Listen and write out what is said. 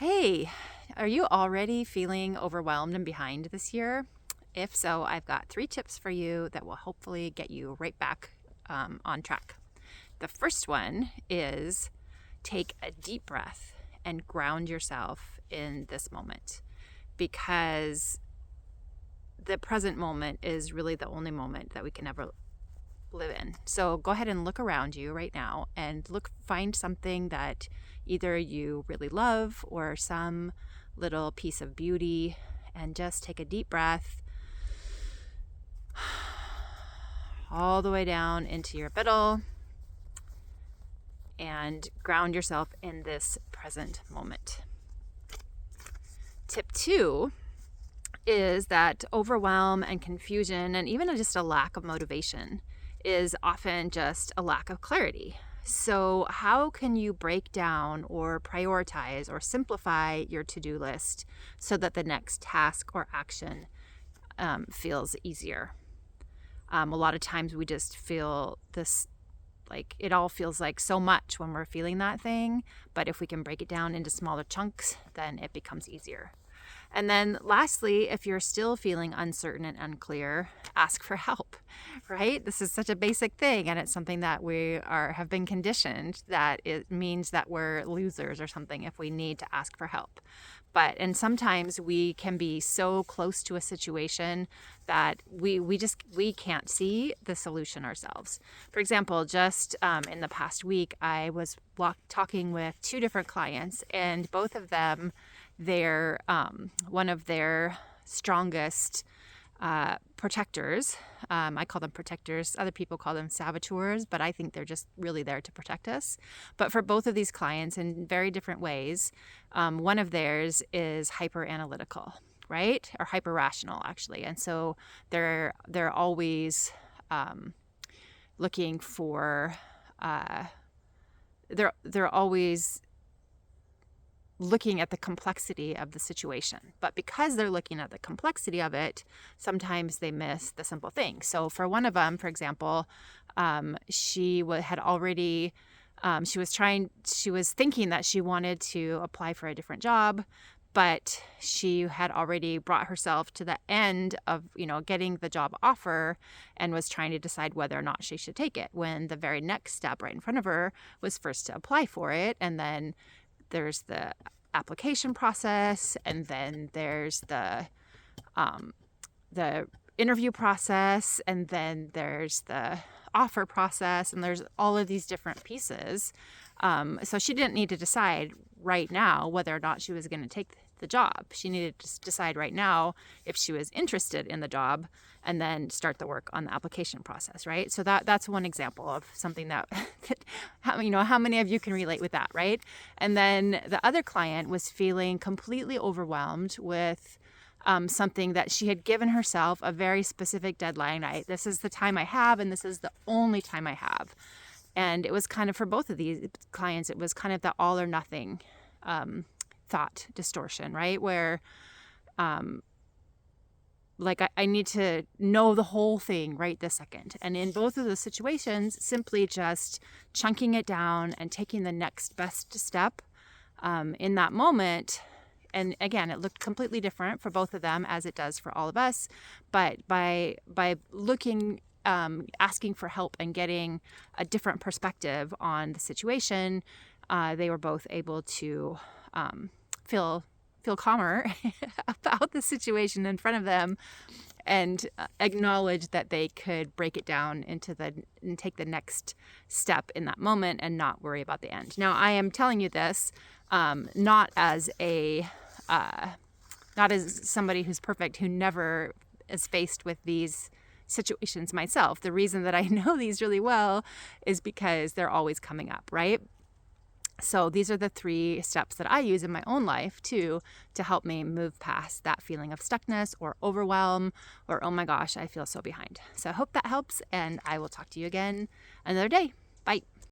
Hey, are you already feeling overwhelmed and behind this year? If so, I've got 3 tips for you that will hopefully get you right back on track. The first one is take a deep breath and ground yourself in this moment because the present moment is really the only moment that we can ever live in. So go ahead and look around you right now and find something that either you really love or some little piece of beauty, and just take a deep breath all the way down into your middle and ground yourself in this present moment. Tip 2 is that overwhelm and confusion and even just a lack of motivation is often just a lack of clarity. So how can you break down or prioritize or simplify your to-do list so that the next task or action feels easier? A lot of times we just feel this, like it all feels like so much when we're feeling that thing, but if we can break it down into smaller chunks, then it becomes easier. And then lastly, if you're still feeling uncertain and unclear, ask for help, right? This is such a basic thing, and it's something that have been conditioned that it means that we're losers or something if we need to ask for help. And sometimes we can be so close to a situation that we can't see the solution ourselves. For example, just in the past week, I was talking with 2 different clients, and both of them, one of their strongest protectors. I call them protectors. Other people call them saboteurs, but I think they're just really there to protect us. But for both of these clients, in very different ways, one of theirs is hyper analytical, right? Or hyper rational, actually. And so they're always looking for. They're always looking at the complexity of the situation. But because they're looking at the complexity of it, sometimes they miss the simple thing. So for one of them, for example, she was thinking that she wanted to apply for a different job, but she had already brought herself to the end of, getting the job offer and was trying to decide whether or not she should take it, when the very next step right in front of her was first to apply for it. And then there's the application process, and then there's the interview process, and then there's the offer process, and there's all of these different pieces. So she didn't need to decide right now whether or not she was going to take the job. She needed to decide right now if she was interested in the job, and then start the work on the application process, right? So that's one example of something that how many of you can relate with that, right? And then the other client was feeling completely overwhelmed with something that she had given herself a very specific deadline. This is the time I have, and this is the only time I have. And it was kind of, for both of these clients, it was kind of the all or nothing thought distortion, right? Where I need to know the whole thing right this second. And in both of those situations, simply just chunking it down and taking the next best step in that moment. And again, it looked completely different for both of them, as it does for all of us. But by looking, asking for help and getting a different perspective on the situation, they were both able to feel calmer about the situation in front of them, and acknowledge that they could break it down and take the next step in that moment and not worry about the end. Now, I am telling you this not as somebody who's perfect, who never is faced with these situations myself. The reason that I know these really well is because they're always coming up, right? So these are the 3 steps that I use in my own life too, to help me move past that feeling of stuckness or overwhelm or, oh my gosh, I feel so behind. So I hope that helps, and I will talk to you again another day.